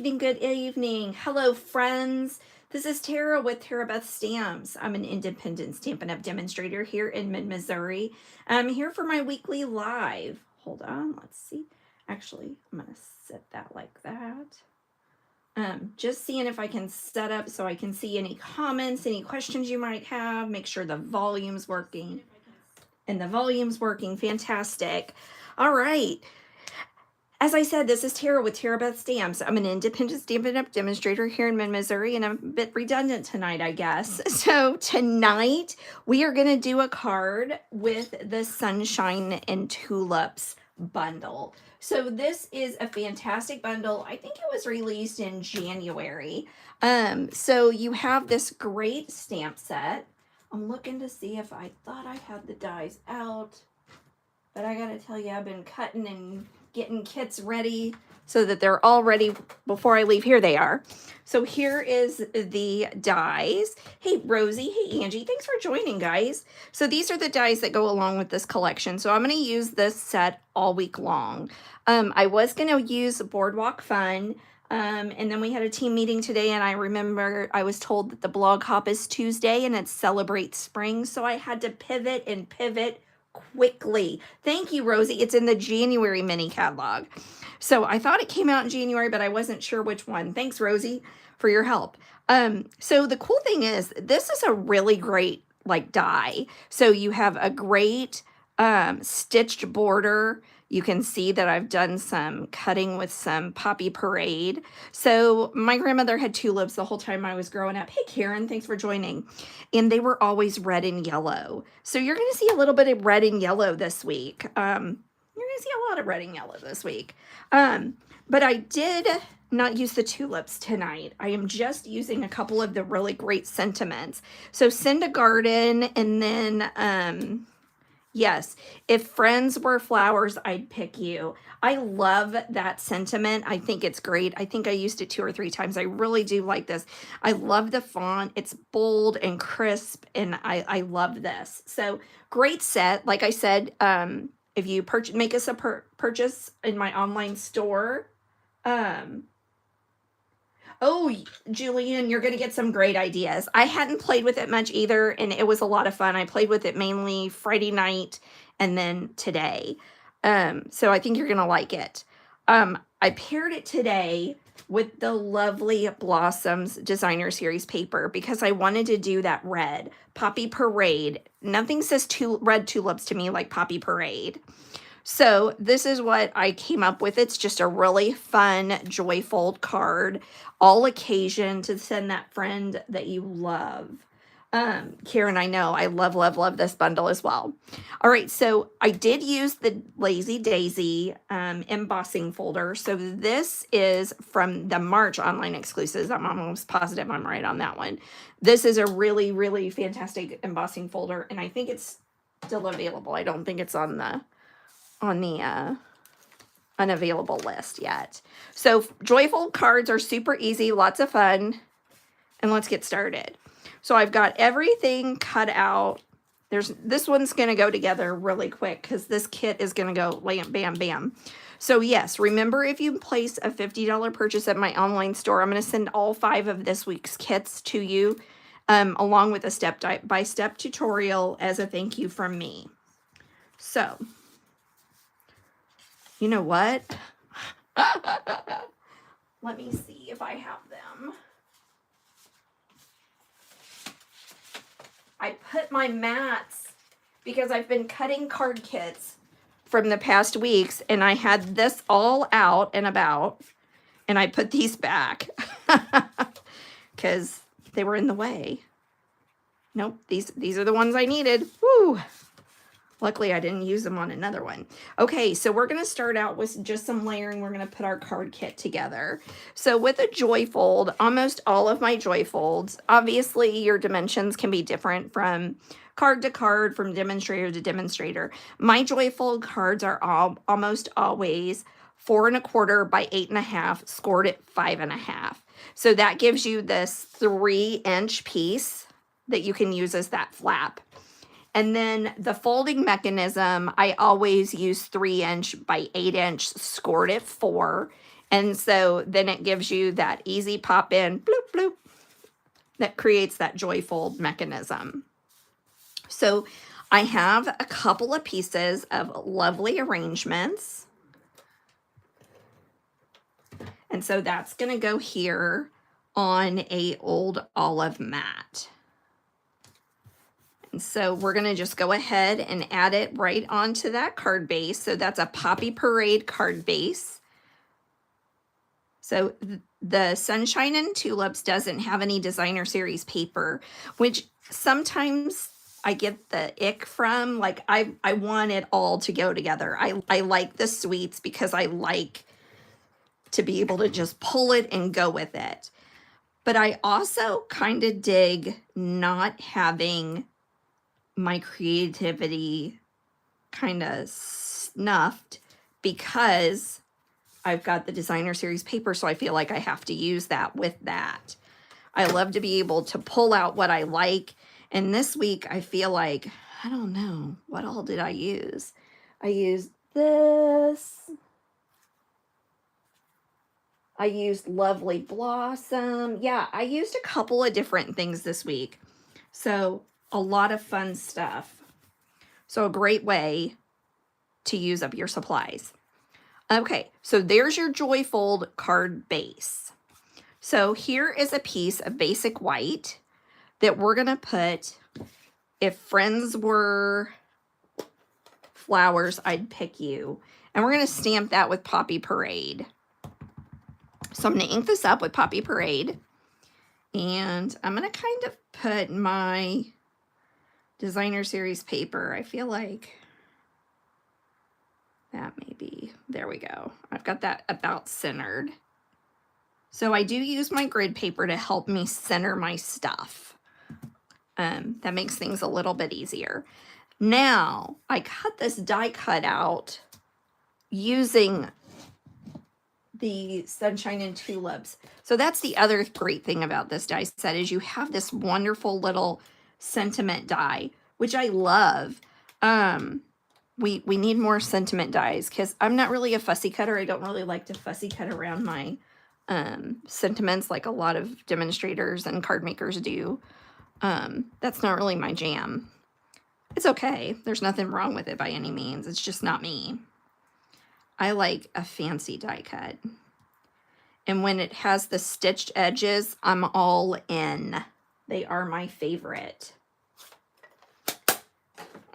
Good evening. Hello, friends. This is Tara with Tara Beth Stamps. I'm an independent Stampin' Up demonstrator here in mid-Missouri. I'm here for my weekly live. Hold on, let's see. Actually, I'm going to set that like that. Just seeing if I can set up so I can see any comments, any questions you might have, make sure the volume's working. And the volume's working, fantastic. All right. As I said, this is Tara with Tara Beth Stamps. I'm an independent Stampin' Up demonstrator here in mid-Missouri, and I'm a bit redundant tonight, I guess. So tonight, we are going to do a card with the Sunshine and Tulips bundle. So this is a fantastic bundle. I think it was released in January. So you have this great stamp set. I'm looking to see if I thought I had the dies out, but I gotta tell you, I've been cutting and getting kits ready so that they're all ready before I leave. Here they are. So here is the dies. Hey, Rosie. Hey, Angie. Thanks for joining, guys. So these are the dies that go along with this collection. So I'm going to use this set all week long. I was going to use Boardwalk Fun. And then we had a team meeting today, and I remember I was told that the blog hop is Tuesday and it's Celebrate Spring. So I had to pivot quickly. Thank you, Rosie. It's in the January mini catalog. So I thought it came out in January, but I wasn't sure which one. Thanks, Rosie, for your help. So the cool thing is this is a really great die. So you have a great stitched border. You can see that I've done some cutting with some Poppy Parade. So my grandmother had tulips the whole time I was growing up. Hey, Karen, thanks for joining. And they were always red and yellow. So you're going to see a little bit of red and yellow this week. You're going to see a lot of red and yellow this week. But I did not use the tulips tonight. I am just using a couple of the really great sentiments. So Send a Garden, and then... yes, if friends were flowers, I'd pick you. I love that sentiment. I think it's great. I think I used it 2 or 3 times. I really do like this. I love the font. It's bold and crisp, and I love this. So great set. Like I said, if you make us a purchase in my online store, oh, Julian, you're going to get some great ideas. I hadn't played with it much either, and it was a lot of fun. I played with it mainly Friday night and then today. So I think you're going to like it. I paired it today with the lovely Blossoms Designer Series paper because I wanted to do that red. Poppy Parade. Nothing says red tulips to me like Poppy Parade. So this is what I came up with. It's just a really fun, joyful card, all occasion to send that friend that you love. Karen, I know, I love this bundle as well. All right, so I did use the Lazy Daisy embossing folder. So this is from the March online exclusives. I'm almost positive I'm right on that one. This is a really, really fantastic embossing folder, and I think it's still available. I don't think it's on the unavailable list yet. So joyful cards are super easy, lots of fun, and let's get started. So I've got everything cut out. This one's going to go together really quick because this kit is going to go bam, bam. So yes, remember, if you place a $50 purchase at my online store, I'm going to send all 5 of this week's kits to you, along with a step-by-step tutorial as a thank you from me. So you know what? Let me see if I have them. I put my mats because I've been cutting card kits from the past weeks, and I had this all out and about, and I put these back because they were in the way. Nope, these are the ones I needed. Woo! Luckily, I didn't use them on another one. Okay, so we're going to start out with just some layering. We're going to put our card kit together. So with a joy fold, almost all of my joy folds, obviously your dimensions can be different from card to card, from demonstrator to demonstrator. My joy fold cards are almost always 4 1/4 by 8 1/2, scored at 5 1/2. So that gives you this 3-inch piece that you can use as that flap. And then the folding mechanism, I always use 3-inch by 8-inch, scored at 4. And so then it gives you that easy pop in, bloop, bloop, that creates that joy fold mechanism. So I have a couple of pieces of lovely arrangements. And so that's going to go here on a old olive mat. And so we're going to just go ahead and add it right onto that card base. So that's a Poppy Parade card base. So the Sunshine and Tulips doesn't have any designer series paper, which sometimes I get the ick from. Like I want it all to go together. I like the sweets because I like to be able to just pull it and go with it. But I also kind of dig not having my creativity kind of snuffed because I've got the designer series paper, so I feel like I have to use that with that. I love to be able to pull out what I like. And this week I feel like, I don't know, what all did I use? I used this. I used Lovely Blossom. Yeah, I used a couple of different things this week. So a lot of fun stuff. So a great way to use up your supplies. Okay, so there's your Joy Fold card base. So here is a piece of basic white that we're going to put, if friends were flowers, I'd pick you. And we're going to stamp that with Poppy Parade. So I'm going to ink this up with Poppy Parade. And I'm going to kind of put my designer series paper. I feel like that maybe, there we go. I've got that about centered. So I do use my grid paper to help me center my stuff. That makes things a little bit easier. Now, I cut this die cut out using the Sunshine and Tulips. So that's the other great thing about this die set is you have this wonderful little sentiment die, which I love. We need more sentiment dies because I'm not really a fussy cutter. I don't really like to fussy cut around my sentiments like a lot of demonstrators and card makers do. That's not really my jam. It's okay. There's nothing wrong with it by any means. It's just not me. I like a fancy die cut. And when it has the stitched edges, I'm all in. They are my favorite.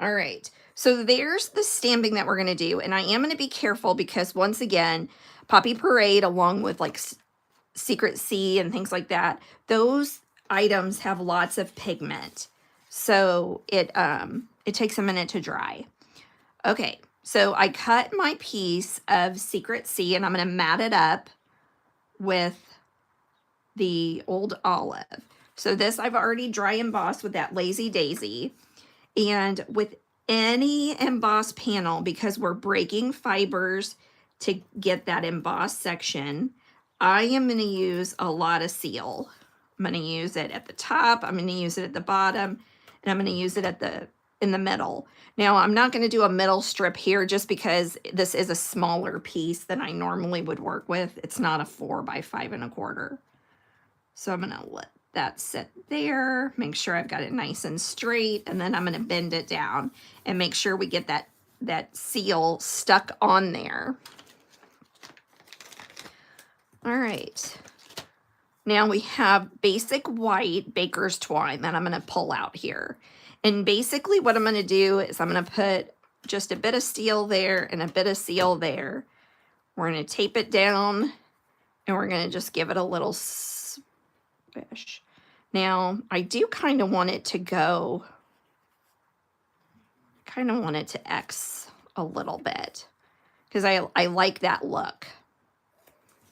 All right. So there's the stamping that we're going to do. And I am going to be careful because once again, Poppy Parade along with like Secret Sea and things like that, those items have lots of pigment. So it takes a minute to dry. Okay. So I cut my piece of Secret Sea and I'm going to mat it up with the old olive. So this I've already dry embossed with that Lazy Daisy. And with any embossed panel, because we're breaking fibers to get that embossed section, I am going to use a lot of seal. I'm going to use it at the top, I'm going to use it at the bottom, and I'm going to use it in the middle. Now, I'm not going to do a middle strip here just because this is a smaller piece than I normally would work with. It's not a 4 by 5 1/4. So I'm going to let that sit there, make sure I've got it nice and straight, and then I'm going to bend it down and make sure we get that seal stuck on there. All right. Now we have basic white baker's twine that I'm going to pull out here. And basically what I'm going to do is I'm going to put just a bit of steel there and a bit of seal there. We're going to tape it down and we're going to just give it a little swish. Now, I do kind of want it to go, kind of want it to X a little bit because I like that look.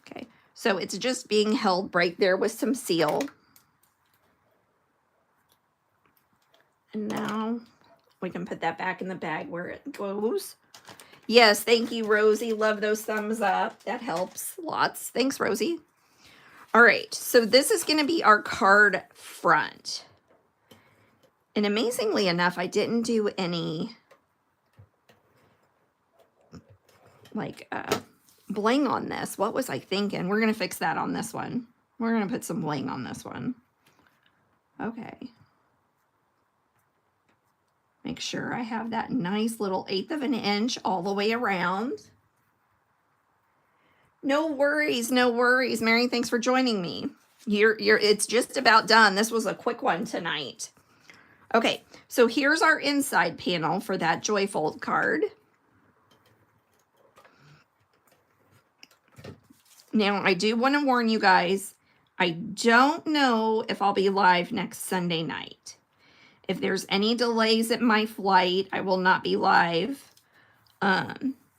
Okay, so it's just being held right there with some seal. And now we can put that back in the bag where it goes. Yes, thank you, Rosie. Love those thumbs up. That helps lots. Thanks, Rosie. All right, so this is going to be our card front. And amazingly enough, I didn't do any like bling on this. What was I thinking? We're going to fix that on this one. We're going to put some bling on this one. Okay. Make sure I have that nice little 1/8 of an inch all the way around. No worries, no worries. Mary, thanks for joining me. It's just about done. This was a quick one tonight. Okay, so here's our inside panel for that Joyfold card. Now, I do want to warn you guys, I don't know if I'll be live next Sunday night. If there's any delays at my flight, I will not be live.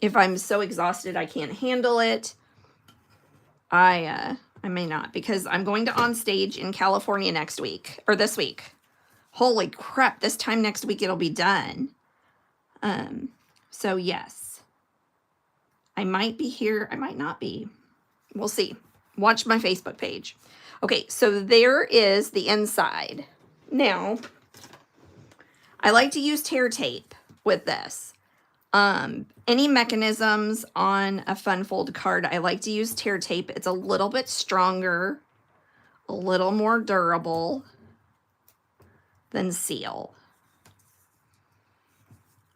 If I'm so exhausted I can't handle it, I may not, because I'm going to On Stage in California next week, or this week. Holy crap, this time next week it'll be done. So yes, I might be here, I might not be. We'll see. Watch my Facebook page. Okay, so there is the inside. Now, I like to use tear tape with this. Any mechanisms on a fun fold card, I like to use tear tape. It's a little bit stronger, a little more durable than seal.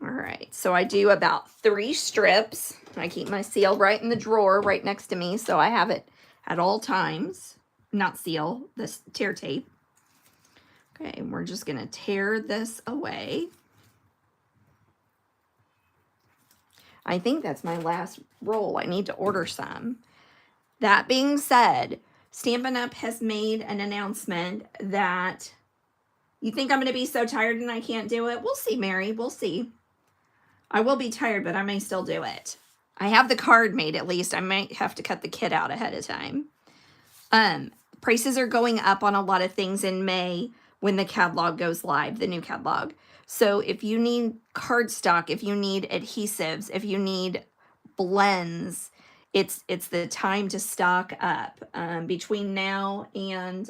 All right, so I do about 3 strips. I keep my seal right in the drawer right next to me, so I have it at all times. Not seal, this tear tape. Okay, we're just going to tear this away. I think that's my last roll. I need to order some. That being said, Stampin' Up! Has made an announcement that you think I'm going to be so tired and I can't do it? We'll see, Mary. We'll see. I will be tired, but I may still do it. I have the card made at least. I might have to cut the kit out ahead of time. Prices are going up on a lot of things in May when the catalog goes live, the new catalog. So if you need cardstock, if you need adhesives, if you need blends, it's the time to stock up. Between now and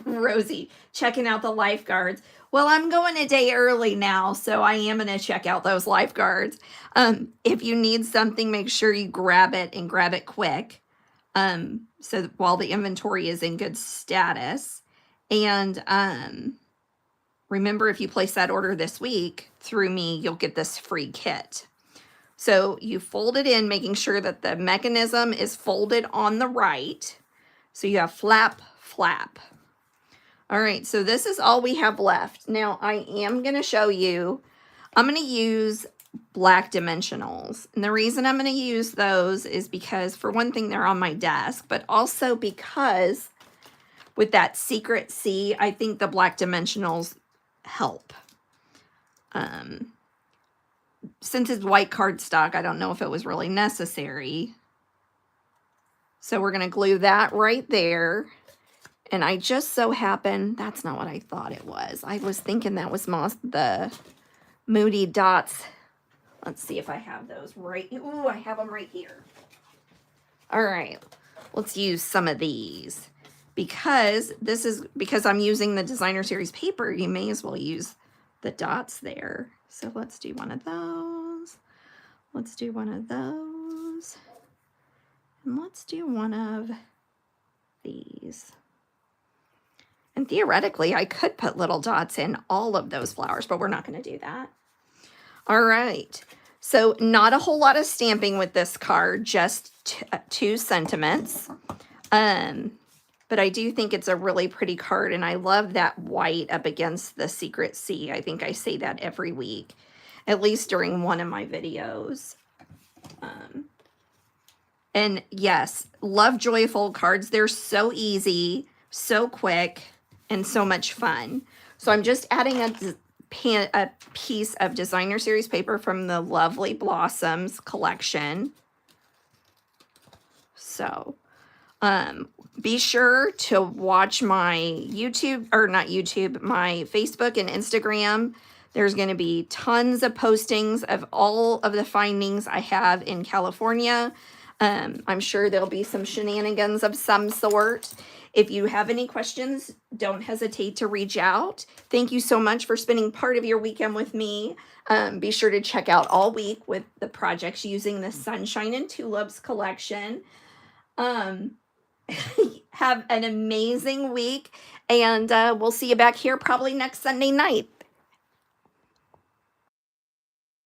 Rosie checking out the lifeguards. Well, I'm going a day early now, so I am going to check out those lifeguards. If you need something, make sure you grab it and grab it quick. So while the inventory is in good status. And remember, if you place that order this week through me, you'll get this free kit. So you fold it in, making sure that the mechanism is folded on the right. So you have flap, flap. All right, so this is all we have left. Now, I am going to show you, I'm going to use black dimensionals. And the reason I'm going to use those is because, for one thing, they're on my desk, but also because with that secret C, I think the black dimensionals help. Since it's white cardstock, I don't know if it was really necessary. So we're going to glue that right there. And I just so happen, that's not what I thought it was. I was thinking that was the Moody Dots. Let's see if I have those right. Ooh, I have them right here. All right, let's use some of these. Because I'm using the designer series paper, you may as well use the dots there. So let's do one of those. Let's do one of those. And let's do one of these. And theoretically, I could put little dots in all of those flowers, but we're not going to do that. All right. So not a whole lot of stamping with this card, just 2 sentiments. But I do think it's a really pretty card, and I love that white up against the secret C. I think I say that every week, at least during one of my videos. And yes, love Joyfold cards. They're so easy, so quick, and so much fun. So I'm just adding a piece of designer series paper from the Lovely Blossoms collection. So be sure to watch my YouTube, or not YouTube, my Facebook and Instagram. There's going to be tons of postings of all of the findings I have in California. I'm sure there'll be some shenanigans of some sort. If you have any questions, don't hesitate to reach out. Thank you so much for spending part of your weekend with me. Be sure to check out all week with the projects using the Sunshine and Tulips collection. Um, have an amazing week, and we'll see you back here probably next Sunday night.